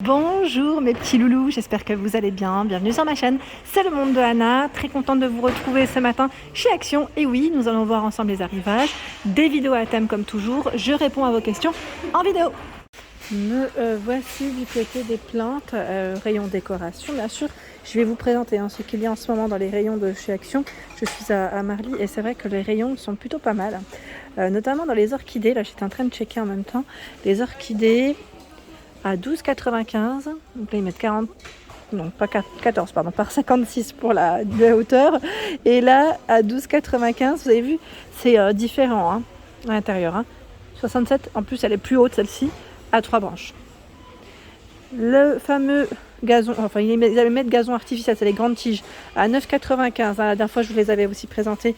Bonjour mes petits loulous, j'espère que vous allez bien. Bienvenue sur ma chaîne, c'est le monde de Anna. Très contente de vous retrouver ce matin chez Action. Et oui, nous allons voir ensemble les arrivages, des vidéos à thème comme toujours. Je réponds à vos questions en vidéo. Me voici du côté des plantes, rayon décoration bien sûr. Je vais vous présenter ce qu'il y a en ce moment dans les rayons de chez Action. Je suis à Marly et c'est vrai que les rayons sont plutôt pas mal. Notamment dans les orchidées, là j'étais en train de checker en même temps. Les orchidées à 12,95, donc là ils mettent 40, non pas 14 pardon, par 56 pour la hauteur, et là à 12,95, vous avez vu, c'est différent à l'intérieur, 67, en plus elle est plus haute celle-ci, à 3 branches. Le fameux gazon, enfin ils mettent gazon artificiel, c'est les grandes tiges, à 9,95, la dernière fois je vous les avais aussi présentés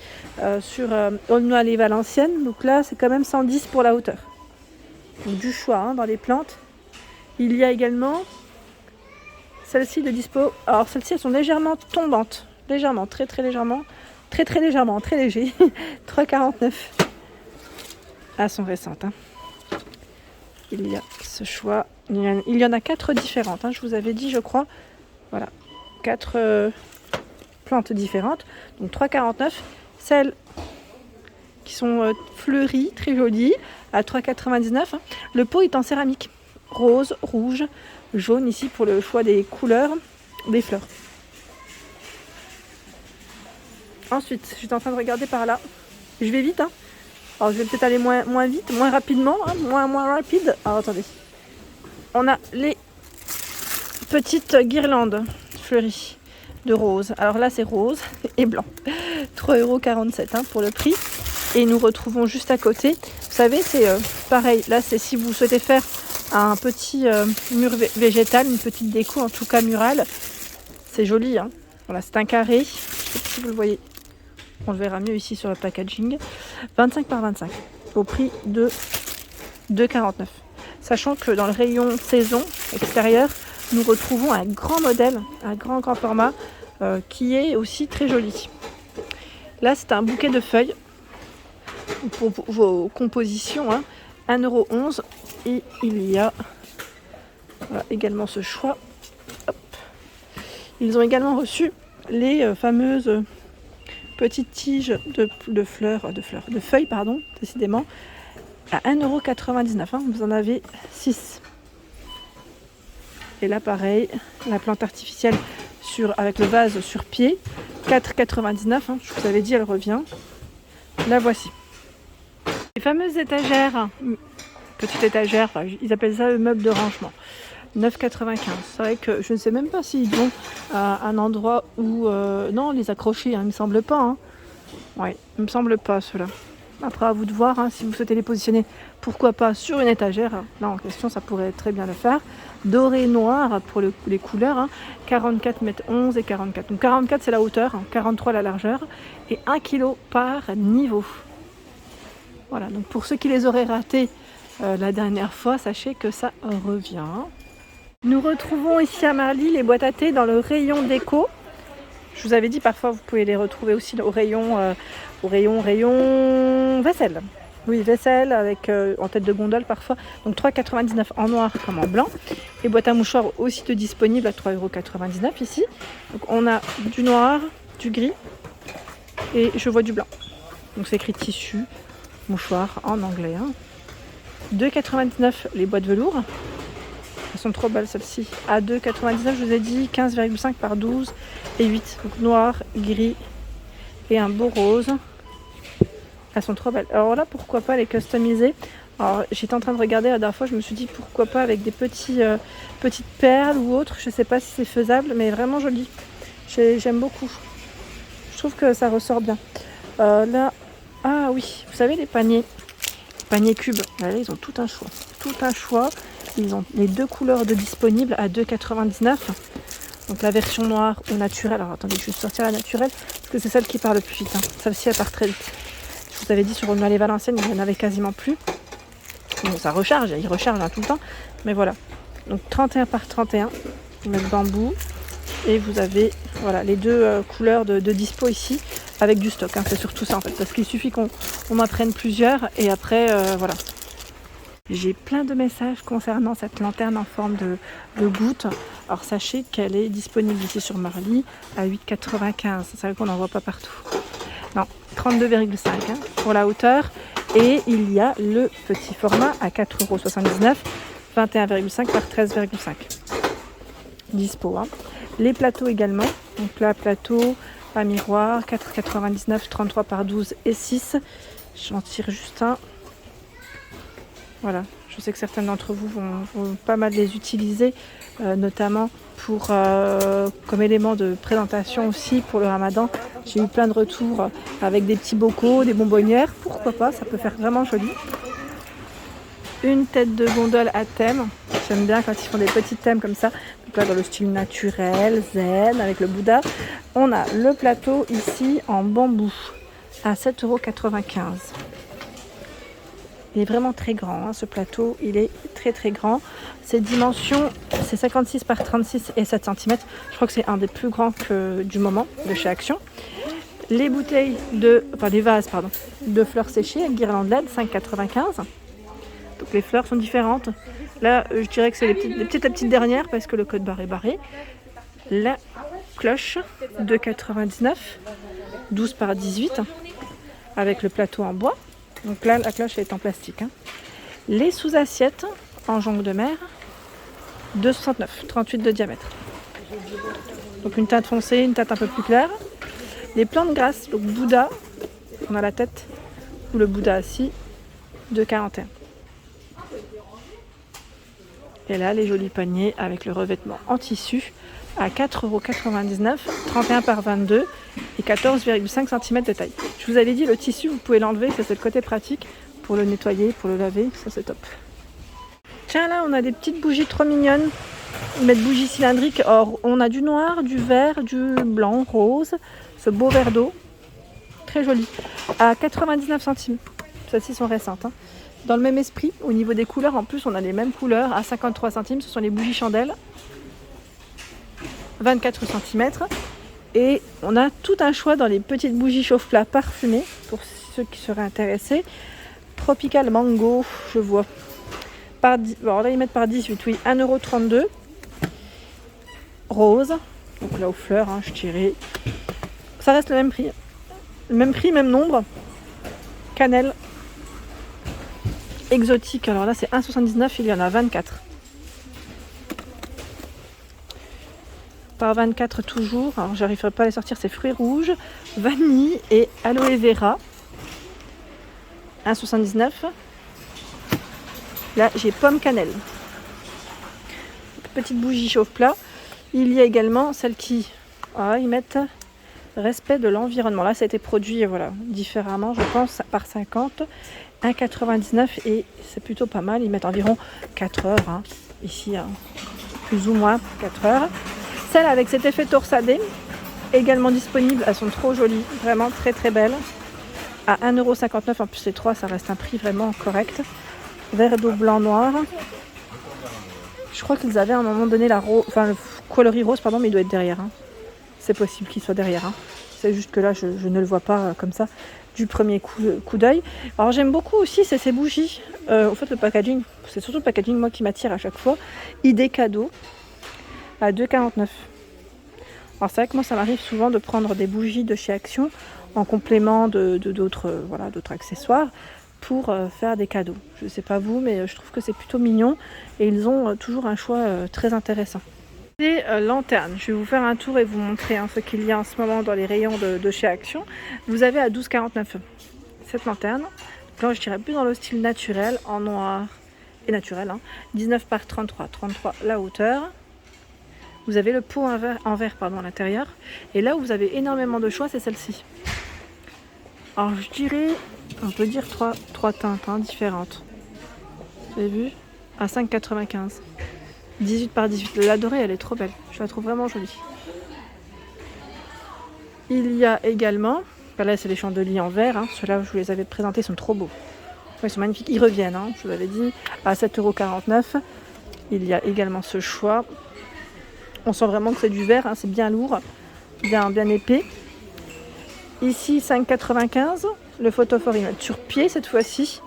sur Aulnoy et Valenciennes, donc là c'est quand même 110 pour la hauteur. Donc du choix dans les plantes. Il y a également celles-ci de dispo. Alors celles-ci elles sont légèrement tombantes, légèrement, très légèrement, très légèrement, très léger. 3,49. Elles sont récentes. Il y a ce choix. Il y en a 4 différentes. Je vous avais dit, je crois. Voilà, 4 plantes différentes. Donc 3,49. Celles qui sont fleuries, très jolies, à 3,99. Le pot est en céramique. Rose, rouge, jaune ici pour le choix des couleurs des fleurs. Ensuite, j'étais en train de regarder par là. Je vais vite. Alors je vais peut-être aller moins vite, moins rapidement, moins rapide. Alors attendez. On a les petites guirlandes fleuries de rose. Alors là c'est rose et blanc. 3,47 € pour le prix. Et nous retrouvons juste à côté. Vous savez, c'est pareil. Là c'est si vous souhaitez faire un petit mur végétal, une petite déco, en tout cas murale. C'est joli. Voilà, c'est un carré. Je sais pas si vous le voyez. On le verra mieux ici sur le packaging. 25 par 25 au prix de 2,49 €. Sachant que dans le rayon saison extérieur, nous retrouvons un grand modèle, un grand format qui est aussi très joli. Là, c'est un bouquet de feuilles pour vos compositions. 1,11 €. Et il y a également ce choix. Hop. Ils ont également reçu les fameuses petites tiges de feuilles, décidément, à 1,99 €. Vous en avez 6. Et là, pareil, la plante artificielle avec le vase sur pied, 4,99 €. Je vous avais dit, elle revient. La voici. Les fameuses étagères. Petite étagère, ils appellent ça le meuble de rangement. 9,95 €. C'est vrai que je ne sais même pas s'ils vont à un endroit où... non, les accrocher, il me semble pas. Ouais, il me semble pas ceux-là. Après, à vous de voir, si vous souhaitez les positionner, pourquoi pas sur une étagère. Là, en question, ça pourrait très bien le faire. Doré noir pour les couleurs. 44 mètres 11 et 44. Donc 44, c'est la hauteur, 43 la largeur. Et 1 kg par niveau. Voilà, donc pour ceux qui les auraient ratés la dernière fois, sachez que ça revient. Nous retrouvons ici à Marly les boîtes à thé dans le rayon déco. Je vous avais dit, parfois vous pouvez les retrouver aussi au rayon vaisselle. Oui, vaisselle avec en tête de gondole parfois. Donc 3,99 € en noir comme en blanc. Les boîtes à mouchoirs aussi disponibles à 3,99 € ici. Donc on a du noir, du gris et je vois du blanc. Donc c'est écrit tissu, mouchoir en anglais. 2,99 € les boîtes velours. Elles sont trop belles celles-ci. À 2,99 €, je vous ai dit 15,5 par 12 et 8. Donc noir, gris et un beau rose. Elles sont trop belles. Alors là, pourquoi pas les customiser. Alors j'étais en train de regarder la dernière fois, je me suis dit pourquoi pas avec des petites perles ou autres. Je sais pas si c'est faisable, mais vraiment joli. J'aime beaucoup. Je trouve que ça ressort bien. Là, ah oui, vous savez les paniers cubes. Là, ils ont tout un choix. Ils ont les 2 couleurs disponibles à 2,99 €. Donc la version noire ou naturelle. Alors attendez, je vais sortir la naturelle parce que c'est celle qui part le plus vite. Celle-ci, elle part très vite. Je vous avais dit sur Aulnoy et Valenciennes, il n'y en avait quasiment plus. Bon, ça recharge, il recharge tout le temps. Mais voilà. Donc 31 par 31. Le bambou. Et vous avez les 2 couleurs de dispo ici. Avec du stock, c'est surtout ça en fait. Parce qu'il suffit qu'on en prenne plusieurs. Et après, voilà. J'ai plein de messages concernant cette lanterne en forme de goutte. Alors sachez qu'elle est disponible ici sur Marly à 8,95. C'est vrai qu'on n'en voit pas partout. Non, 32,5 hein, pour la hauteur. Et il y a le petit format à 4,79 €, 21,5 par 13,5. Dispo. Hein. Les plateaux également. Donc là, plateau à miroir, 4,99, 33 par 12 et 6. J'en tire juste un. Voilà, je sais que certains d'entre vous vont pas mal les utiliser, notamment comme élément de présentation aussi pour le ramadan. J'ai eu plein de retours avec des petits bocaux, des bonbonnières, pourquoi pas, ça peut faire vraiment joli. Une tête de gondole à thème, j'aime bien quand ils font des petits thèmes comme ça, donc là dans le style naturel, zen, avec le Bouddha. On a le plateau ici en bambou à 7,95 €. Il est vraiment très grand, hein, ce plateau, il est très très grand. Ses dimensions, c'est 56 par 36 et 7 cm. Je crois que c'est un des plus grands du moment de chez Action. Les bouteilles les vases de fleurs séchées avec guirlande LED, 5,95 €. Donc les fleurs sont différentes. Là, je dirais que c'est les petites dernières parce que le code barre est barré. La cloche, 2,99 €, 12 par 18 avec le plateau en bois. Donc là, la cloche est en plastique. Hein. Les sous-assiettes en jonc de mer, 2,69 €, 38 de diamètre. Donc une teinte foncée, une teinte un peu plus claire. Les plantes grasses, donc Bouddha, on a la tête, ou le Bouddha assis, 2,41 €. Et là, les jolis paniers avec le revêtement en tissu à 4,99 €, 31 par 22 et 14,5 cm de taille. Je vous avais dit, le tissu, vous pouvez l'enlever, ça c'est le côté pratique pour le nettoyer, pour le laver, ça c'est top. Tiens, là, on a des petites bougies trop mignonnes. Ils mettent bougies cylindriques. Or, on a du noir, du vert, du blanc, rose, ce beau verre d'eau, très joli, à 99 centimes. Celles-ci sont récentes. Hein. Dans le même esprit, au niveau des couleurs, en plus, on a les mêmes couleurs à 53 centimes. Ce sont les bougies chandelles. 24 cm et on a tout un choix dans les petites bougies chauffe-plat parfumées pour ceux qui seraient intéressés. Tropical Mango, je vois. Alors là, ils mettent par 18, oui, 1,32 €. Rose, donc là aux fleurs, hein, je dirais. Ça reste le même prix. Le même prix, même nombre. Cannelle. Exotique, alors là c'est 1,79 €, il y en a 24. Par 24 toujours, alors j'arriverai pas à les sortir, c'est fruits rouges, vanille et aloe vera, 1,79 €. Là j'ai pomme cannelle, petite bougie chauffe-plat. Il y a également celle qui, ils mettent respect de l'environnement. Là ça a été produit différemment, je pense, par 50, 1,99 € et c'est plutôt pas mal. Ils mettent environ 4 heures, hein, ici, hein, plus ou moins 4 heures. Celles avec cet effet torsadé, également disponibles, elles sont trop jolies, vraiment très très belles. À 1,59 €, en plus les 3, ça reste un prix vraiment correct. Verre d'eau blanc noir. Je crois qu'ils avaient à un moment donné le coloris rose, mais il doit être derrière. Hein. C'est possible qu'il soit derrière. Hein. C'est juste que là, je ne le vois pas comme ça du premier coup d'œil. Alors j'aime beaucoup aussi, c'est ces bougies. En fait, le packaging, c'est surtout le packaging moi qui m'attire à chaque fois. Idée cadeau. À 2,49 €. Alors c'est vrai que moi ça m'arrive souvent de prendre des bougies de chez Action en complément d'autres accessoires pour faire des cadeaux. Je ne sais pas vous, mais je trouve que c'est plutôt mignon et ils ont toujours un choix très intéressant. Les lanternes, je vais vous faire un tour et vous montrer ce qu'il y a en ce moment dans les rayons de chez Action. Vous avez à 12,49 € cette lanterne. Là je dirais plus dans le style naturel, en noir et naturel. 19 par 33, 33 la hauteur. Vous avez le pot en verre à l'intérieur. Et là où vous avez énormément de choix, c'est celle-ci. Alors je dirais, on peut dire trois teintes différentes. Vous avez vu ? À 5,95. 18 par 18. La dorée, elle est trop belle. Je la trouve vraiment jolie. Il y a également, là c'est les chandeliers en verre. Ceux-là, je vous les avais présentés, ils sont trop beaux. Ils sont magnifiques. Ils reviennent, je vous avais dit, à 7,49 €. Il y a également ce choix. On sent vraiment que c'est du verre, c'est bien lourd, bien épais. Ici, 5,95 €. Le photophore, il met sur pied cette fois-ci,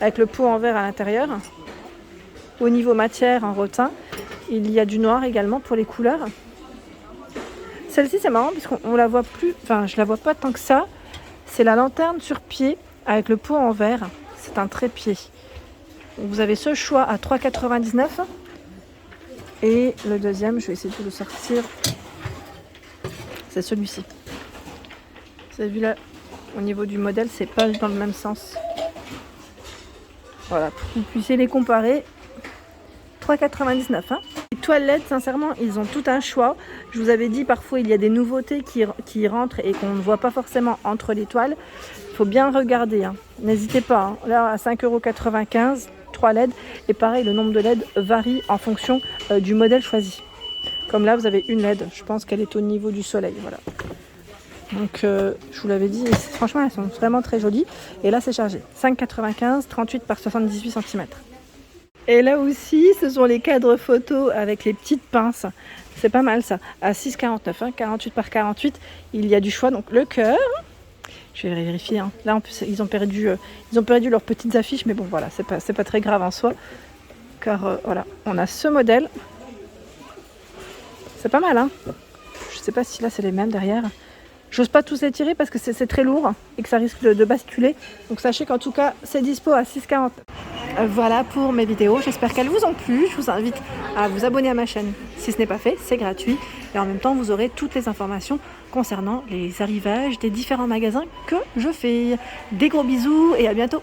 avec le pot en verre à l'intérieur. Au niveau matière en rotin, il y a du noir également pour les couleurs. Celle-ci c'est marrant puisqu'on la voit plus, enfin je la vois pas tant que ça. C'est la lanterne sur pied avec le pot en verre. C'est un trépied. Donc, vous avez ce choix à 3,99 €. Et le deuxième, je vais essayer de le sortir. C'est celui-ci. Vous avez vu là, au niveau du modèle, c'est pas dans le même sens. Voilà, pour que vous puissiez les comparer. 3,99 €. Les toilettes, sincèrement, ils ont tout un choix. Je vous avais dit, parfois, il y a des nouveautés qui rentrent et qu'on ne voit pas forcément entre les toiles. Il faut bien regarder. N'hésitez pas. Là, à 5,95 €, 3 LED. Et pareil, le nombre de LED varie en fonction du modèle choisi. Comme là, vous avez une LED. Je pense qu'elle est au niveau du soleil. Voilà. Donc, je vous l'avais dit. Franchement, elles sont vraiment très jolies. Et là, c'est chargé. 5,95 €, 38 par 78 cm. Et là aussi, ce sont les cadres photos avec les petites pinces. C'est pas mal ça. À 6,49 €, 48 par 48. Il y a du choix. Donc le cœur. Je vais vérifier. Là, en plus, ils ont perdu leurs petites affiches. Mais bon, voilà, c'est pas très grave en soi. Car voilà, on a ce modèle. C'est pas mal, hein. Je sais pas si là, c'est les mêmes derrière. J'ose pas tous les tirer parce que c'est très lourd et que ça risque de basculer. Donc sachez qu'en tout cas, c'est dispo à 6,49 €. Voilà pour mes vidéos, j'espère qu'elles vous ont plu. Je vous invite à vous abonner à ma chaîne si ce n'est pas fait, c'est gratuit. Et en même temps, vous aurez toutes les informations concernant les arrivages des différents magasins que je fais. Des gros bisous et à bientôt.